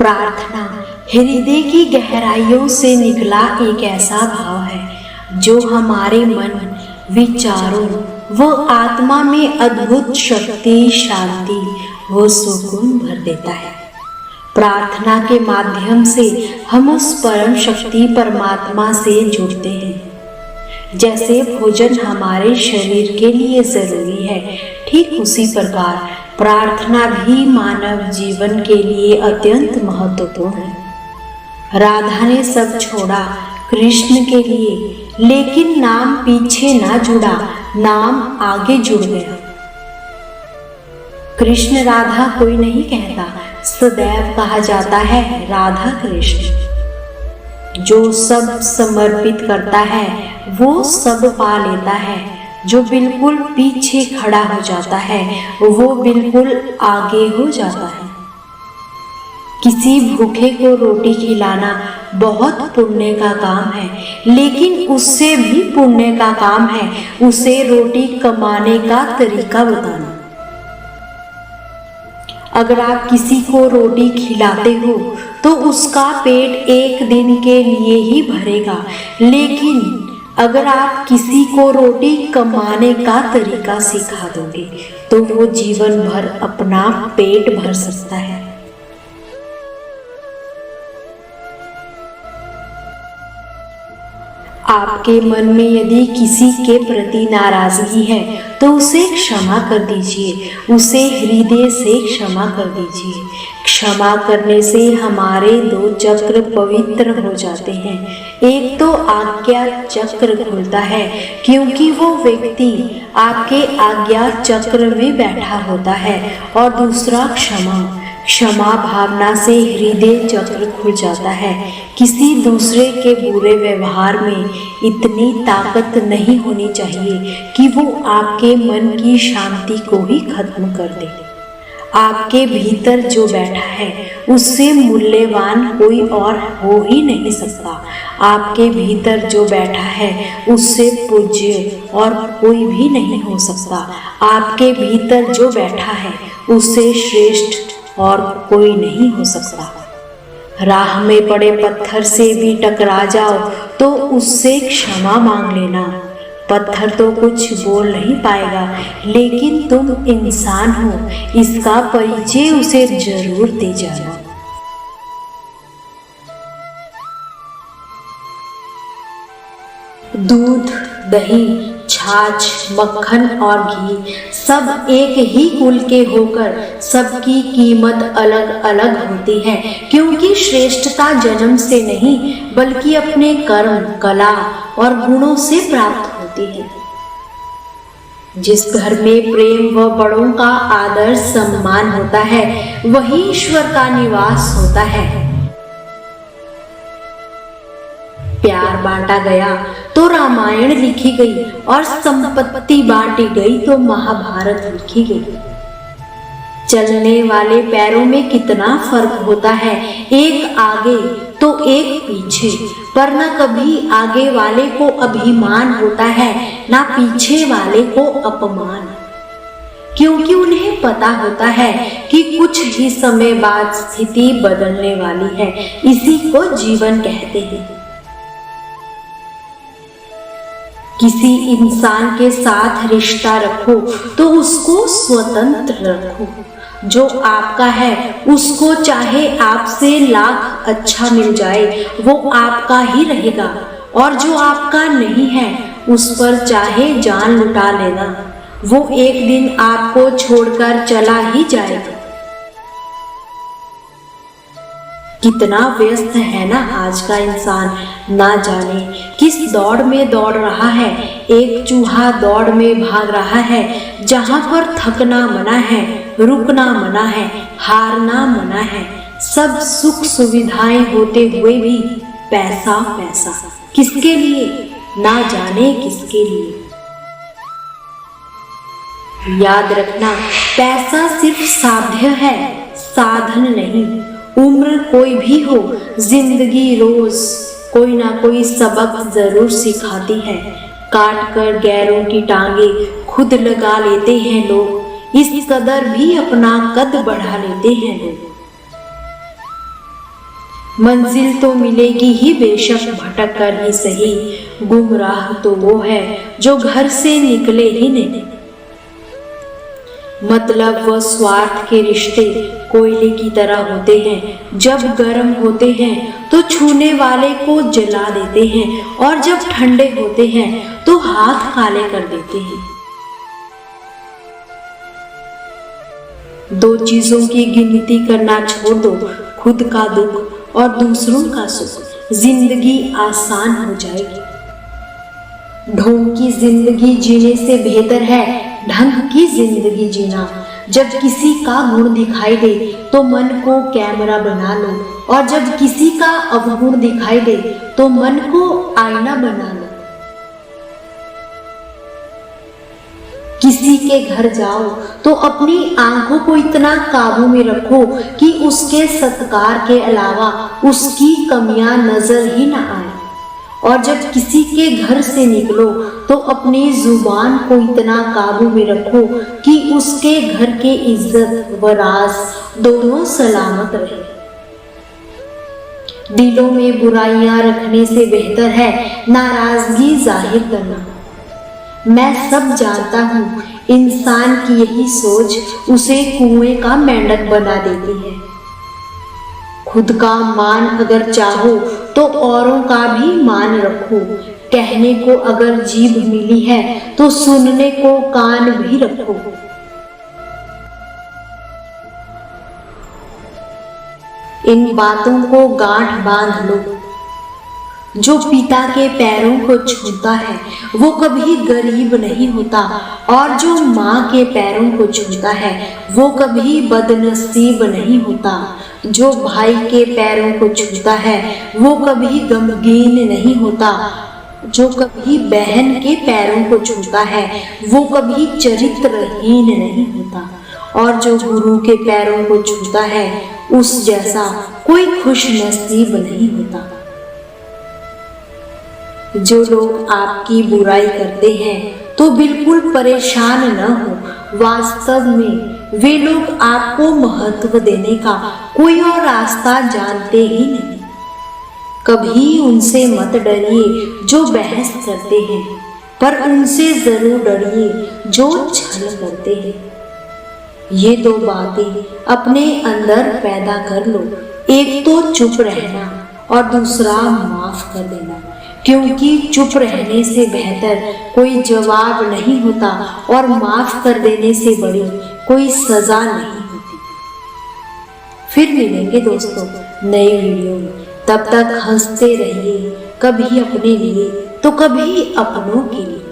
प्रार्थना हृदय की गहराइयों से निकला एक ऐसा भाव है जो हमारे मन, विचारों व आत्मा में अद्भुत शक्ति, शांति व सुकून भर देता है। प्रार्थना के माध्यम से हम उस परम शक्ति परमात्मा से जुड़ते हैं। जैसे भोजन हमारे शरीर के लिए जरूरी है, ठीक उसी प्रकार प्रार्थना भी मानव जीवन के लिए अत्यंत महत्वपूर्ण है। राधा ने सब छोड़ा कृष्ण के लिए, लेकिन नाम पीछे ना जुड़ा, नाम आगे जुड़ गया। कृष्ण राधा कोई नहीं कहता, सदैव कहा जाता है राधा कृष्ण। जो सब समर्पित करता है वो सब पा लेता है। जो बिल्कुल पीछे खड़ा हो जाता है वो बिल्कुल आगे हो जाता है। किसी भूखे को रोटी खिलाना बहुत पुण्य का काम है, लेकिन उससे भी पुण्य का काम है उसे रोटी कमाने का तरीका बताना। अगर आप किसी को रोटी खिलाते हो तो उसका पेट एक दिन के लिए ही भरेगा, लेकिन अगर आप किसी को रोटी कमाने का तरीका सिखा दोगे तो वो जीवन भर अपना पेट भर सकता है। आपके मन में यदि किसी के प्रति नाराजगी है तो उसे क्षमा कर दीजिए, उसे हृदय से क्षमा कर दीजिए। क्षमा करने से हमारे दो चक्र पवित्र हो जाते हैं। एक तो आज्ञा चक्र खुलता है क्योंकि वो व्यक्ति आपके आज्ञा चक्र में बैठा होता है, और दूसरा क्षमा भावना से हृदय चक्र खुल जाता है। किसी दूसरे के बुरे व्यवहार में इतनी ताकत नहीं होनी चाहिए कि वो आपके मन की शांति को ही खत्म कर दे। आपके भीतर जो बैठा है उससे मूल्यवान कोई और हो ही नहीं सकता। आपके भीतर जो बैठा है उससे पूज्य और कोई भी नहीं हो सकता। आपके भीतर जो बैठा है उससे श्रेष्ठ और कोई नहीं हो सकता। राह में पड़े पत्थर से भी टकरा जाओ तो उससे क्षमा मांग लेना। पत्थर तो कुछ बोल नहीं पाएगा, लेकिन तुम इंसान हो इसका परिचय उसे जरूर दे जाना। दूध, दही, छाछ, मक्खन और घी सब एक ही कुल के होकर सबकी कीमत अलग अलग होती है, क्योंकि श्रेष्ठता जन्म से नहीं बल्कि अपने कर्म, कला और गुणों से प्राप्त होती है। जिस घर में प्रेम व बड़ों का आदर सम्मान होता है वही ईश्वर का निवास होता है। प्यार बांटा गया तो रामायण लिखी गई, और संपत्ति बांटी गई तो महाभारत लिखी गई। चलने वाले पैरों में कितना फर्क होता है, एक आगे तो एक पीछे, पर न कभी आगे वाले को अभिमान होता है ना पीछे वाले को अपमान, क्योंकि उन्हें पता होता है कि कुछ ही समय बाद स्थिति बदलने वाली है। इसी को जीवन कहते हैं। किसी इंसान के साथ रिश्ता रखो तो उसको स्वतंत्र रखो। जो आपका है उसको चाहे आपसे लाख अच्छा मिल जाए वो आपका ही रहेगा, और जो आपका नहीं है उस पर चाहे जान लुटा लेना, वो एक दिन आपको छोड़कर चला ही जाएगा। कितना व्यस्त है ना आज का इंसान, ना जाने किस दौड़ में दौड़ रहा है। एक चूहा दौड़ में भाग रहा है जहां पर थकना मना है, रुकना मना है, हारना मना है। सब सुख सुविधाएं होते हुए भी पैसा पैसा किसके लिए, ना जाने किसके लिए। याद रखना, पैसा सिर्फ साध्य है, साधन नहीं। उम्र कोई भी हो, जिंदगी रोज कोई ना कोई सबक जरूर सिखाती है। काट कर गैरों की टांगे खुद लगा लेते हैं लोग, इस कदर भी अपना कद बढ़ा लेते हैं लोग। मंजिल तो मिलेगी ही बेशक भटक कर ही सही, गुमराह तो वो है जो घर से निकले ही नहीं। मतलब व स्वार्थ के रिश्ते कोयले की तरह होते हैं, जब गर्म होते हैं तो छूने वाले को जला देते हैं और जब ठंडे होते हैं तो हाथ काले कर देते हैं। दो चीजों की गिनती करना छोड़ दो, खुद का दुख और दूसरों का सुख, जिंदगी आसान हो जाएगी। ढोंग की जिंदगी जीने से बेहतर है ढंग की जिंदगी जीना। जब किसी का गुण दिखाई दे तो मन को कैमरा बना लो, और जब किसी का अवगुण दिखाई दे तो मन को आईना बना लो। किसी के घर जाओ तो अपनी आंखों को इतना काबू में रखो कि उसके सत्कार के अलावा उसकी कमियां नजर ही ना आए, और जब किसी के घर से निकलो तो अपनी जुबान को इतना काबू में रखो कि उसके घर के इज्जत व राज दोनों सलामत रहे। दिलों में बुराइयां रखने से बेहतर है नाराजगी जाहिर करना। मैं सब जानता हूँ, इंसान की यही सोच उसे कुएं का मेंढक बना देती है। खुद का मान अगर चाहो तो औरों का भी मान रखो। कहने को अगर जीभ मिली है तो सुनने को कान भी रखो। इन बातों को गांठ बांध लो। जो पिता के पैरों को छूता है वो कभी गरीब नहीं होता, और जो माँ के पैरों को छूता है वो कभी बदनसीब नहीं होता। जो भाई के पैरों को छूता है वो कभी गमगीन नहीं होता। जो कभी बहन के पैरों को छूता है वो कभी चरित्रहीन नहीं होता, और जो गुरु के पैरों को छूता है उस जैसा कोई खुश नसीब नहीं होता। जो लोग आपकी बुराई करते हैं तो बिल्कुल परेशान न हो। वास्तव में वे लोग आपको महत्व देने का कोई और रास्ता जानते ही नहीं। कभी उनसे मत डरिए जो बहस करते हैं, पर उनसे जरूर डरिए जो छल करते हैं। ये दो बातें अपने अंदर पैदा कर लो, एक तो चुप रहना और दूसरा माफ कर देना, क्योंकि चुप रहने से बेहतर कोई जवाब नहीं होता और माफ कर देने से बड़ी कोई सजा नहीं होती। फिर मिलेंगे दोस्तों नए वीडियो में, तब तक हंसते रहिए, कभी अपने लिए तो कभी अपनों के लिए।